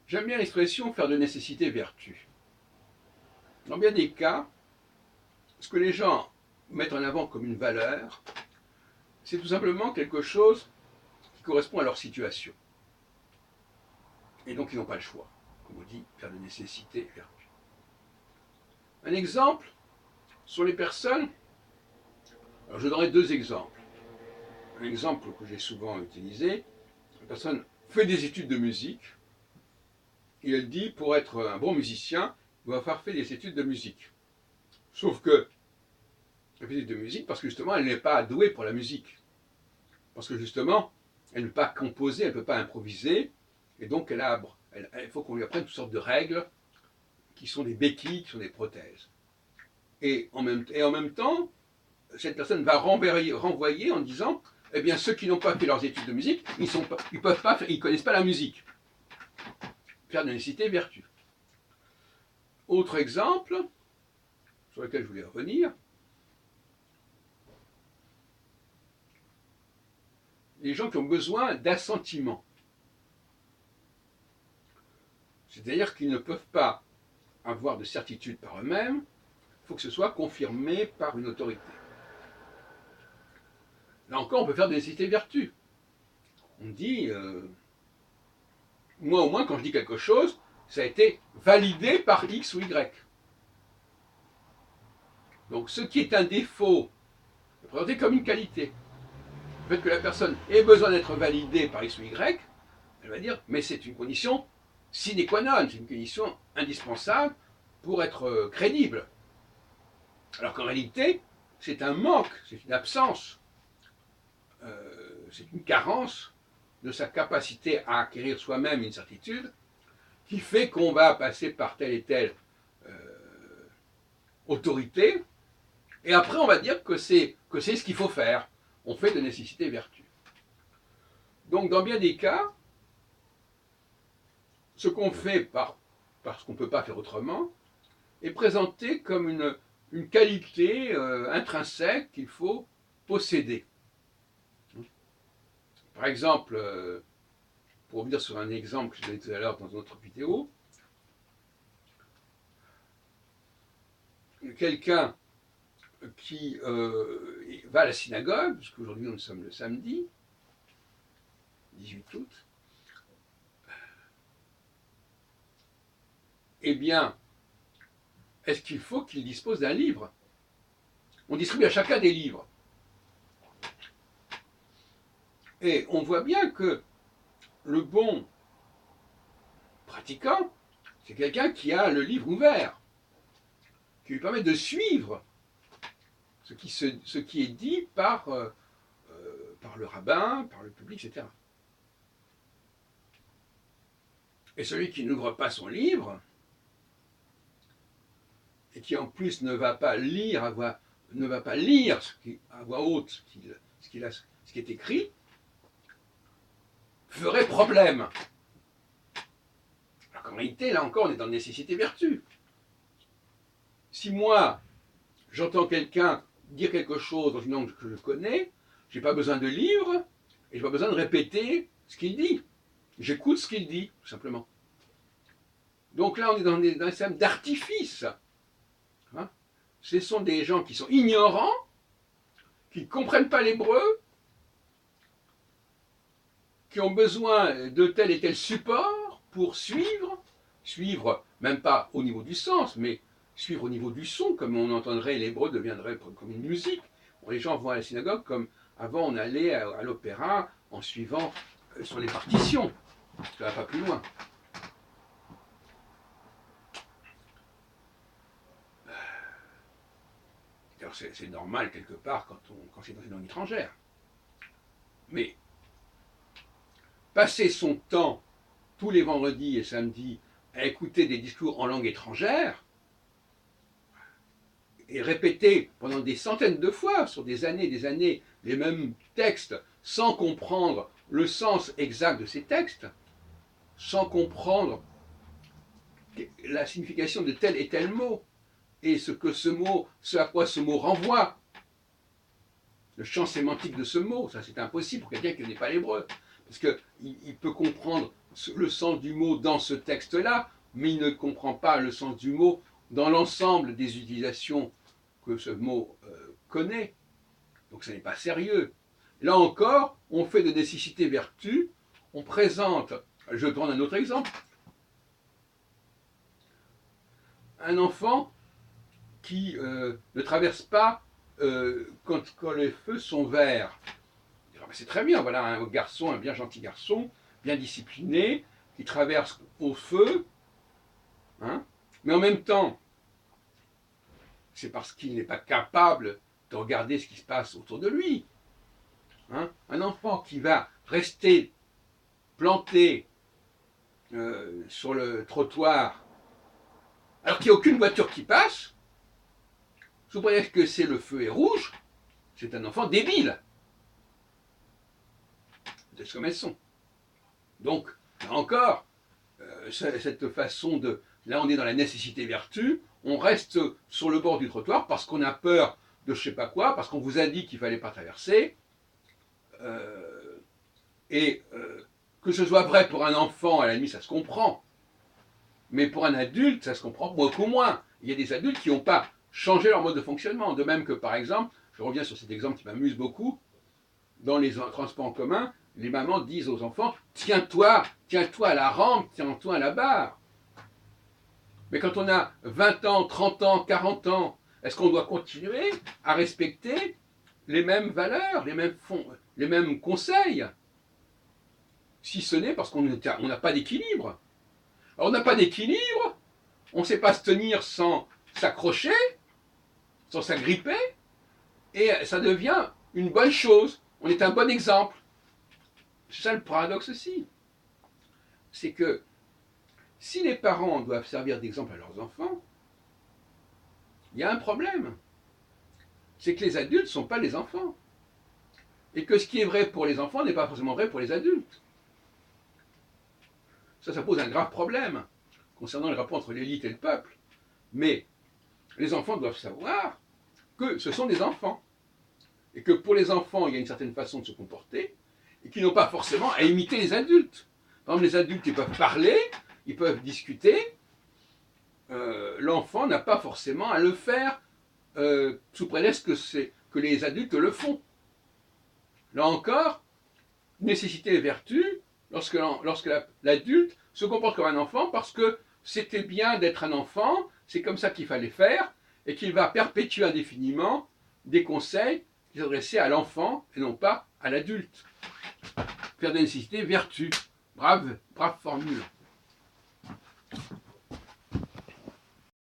J'aime bien l'expression faire de nécessité vertu. Dans bien des cas, ce que les gens mettent en avant comme une valeur, c'est tout simplement quelque chose qui correspond à leur situation. Et donc ils n'ont pas le choix. Comme on dit, faire de nécessité vertu. Un exemple sont les personnes. Alors je donnerai deux exemples. Un exemple que j'ai souvent utilisé, une personne fait des études de musique, et elle dit pour être un bon musicien, il va falloir faire des études de musique. Sauf que elle fait des études de musique parce que justement elle n'est pas douée pour la musique. Parce que justement, elle ne peut pas composer, elle ne peut pas improviser, et donc il faut qu'on lui apprenne toutes sortes de règles qui sont des béquilles, qui sont des prothèses. Et en même temps, cette personne va renvoyer en disant, eh bien ceux qui n'ont pas fait leurs études de musique, ils connaissent pas la musique. Faire de nécessité vertu. Autre exemple, sur lequel je voulais revenir, les gens qui ont besoin d'assentiment. C'est-à-dire qu'ils ne peuvent pas avoir de certitude par eux-mêmes, il faut que ce soit confirmé par une autorité. Là encore, on peut faire de nécessité vertu. On dit, moi au moins, quand je dis quelque chose, ça a été validé par X ou Y. Donc ce qui est un défaut est présenté comme une qualité. Le fait que la personne ait besoin d'être validée par X ou Y, elle va dire, mais c'est une condition sine qua non, c'est une condition indispensable pour être crédible. Alors qu'en réalité, c'est un manque, c'est une absence, c'est une carence de sa capacité à acquérir soi-même une certitude qui fait qu'on va passer par telle et telle autorité, et après on va dire que c'est ce qu'il faut faire. On fait de nécessité vertu. Donc dans bien des cas, ce qu'on fait parce qu'on ne peut pas faire autrement est présenté comme une qualité intrinsèque qu'il faut posséder. Par exemple, pour revenir sur un exemple que je donnais tout à l'heure dans une autre vidéo, quelqu'un qui va à la synagogue, puisqu'aujourd'hui nous sommes le samedi, 18 août, eh bien, est-ce qu'il faut qu'il dispose d'un livre? On distribue à chacun des livres. Et on voit bien que le bon pratiquant, c'est quelqu'un qui a le livre ouvert, qui lui permet de suivre ce qui est dit par le rabbin, par le public, etc. Et celui qui n'ouvre pas son livre, et qui en plus ne va pas lire à voix haute ce qui est écrit, ferait problème. Alors qu'en réalité, là encore, on est dans nécessité-vertu. Si moi, j'entends quelqu'un dire quelque chose dans une langue que je connais, je n'ai pas besoin de livre, et je n'ai pas besoin de répéter ce qu'il dit. J'écoute ce qu'il dit, tout simplement. Donc là, on est dans un système d'artifice. Hein, ce sont des gens qui sont ignorants, qui ne comprennent pas l'hébreu, qui ont besoin de tel et tel support pour suivre même pas au niveau du sens, mais suivre au niveau du son, comme on entendrait, l'hébreu deviendrait comme une musique. Bon, les gens vont à la synagogue comme avant on allait à l'opéra en suivant sur les partitions. Ça ne va pas plus loin. C'est normal quelque part quand c'est dans une langue étrangère. Mais passer son temps tous les vendredis et samedis à écouter des discours en langue étrangère et répéter pendant des centaines de fois, sur des années, les mêmes textes, sans comprendre le sens exact de ces textes, sans comprendre la signification de tel et tel mot, et ce à quoi ce mot renvoie, le champ sémantique de ce mot, ça c'est impossible pour quelqu'un qui n'est pas l'hébreu. parce qu'il peut comprendre le sens du mot dans ce texte-là, mais il ne comprend pas le sens du mot dans l'ensemble des utilisations que ce mot connaît. Donc ce n'est pas sérieux. Là encore, on fait de nécessité vertu, on présente, je vais prendre un autre exemple, un enfant qui ne traverse pas quand les feux sont verts. C'est très bien, voilà un garçon, un bien gentil garçon, bien discipliné, qui traverse au feu, hein, mais en même temps, c'est parce qu'il n'est pas capable de regarder ce qui se passe autour de lui. Hein. Un enfant qui va rester planté sur le trottoir alors qu'il n'y a aucune voiture qui passe, sous prétexte que c'est le feu est rouge, c'est un enfant débile. C'est comme elles sont. Donc, là encore, cette façon de... Là, on est dans la nécessité-vertu, on reste sur le bord du trottoir parce qu'on a peur de je sais pas quoi, parce qu'on vous a dit qu'il ne fallait pas traverser. Que ce soit vrai pour un enfant, à la limite, ça se comprend. Mais pour un adulte, ça se comprend beaucoup moins. Il y a des adultes qui n'ont pas changé leur mode de fonctionnement. De même que, par exemple, je reviens sur cet exemple qui m'amuse beaucoup, dans les transports en commun, les mamans disent aux enfants « Tiens-toi à la rampe, tiens-toi à la barre ». Mais quand on a 20 ans, 30 ans, 40 ans, est-ce qu'on doit continuer à respecter les mêmes valeurs, les mêmes conseils? Si ce n'est parce qu'on n'a pas d'équilibre. Alors on n'a pas d'équilibre, on ne sait pas se tenir sans s'accrocher, sans s'agripper, et ça devient une bonne chose. On est un bon exemple. C'est ça le paradoxe aussi. C'est que si les parents doivent servir d'exemple à leurs enfants, il y a un problème. C'est que les adultes ne sont pas les enfants. Et que ce qui est vrai pour les enfants n'est pas forcément vrai pour les adultes. Ça pose un grave problème concernant le rapport entre l'élite et le peuple. Mais les enfants doivent savoir que ce sont des enfants. Et que pour les enfants, il y a une certaine façon de se comporter, et qu'ils n'ont pas forcément à imiter les adultes. Par exemple, les adultes, ils peuvent parler, ils peuvent discuter. L'enfant n'a pas forcément à le faire sous prétexte que les adultes le font. Là encore, nécessité et vertu, lorsque l'adulte se comporte comme un enfant parce que c'était bien d'être un enfant, c'est comme ça qu'il fallait faire, et qu'il va perpétuer indéfiniment des conseils qui s'adressaient à l'enfant et non pas à l'adulte. Faire de nécessité vertu. Brave formule.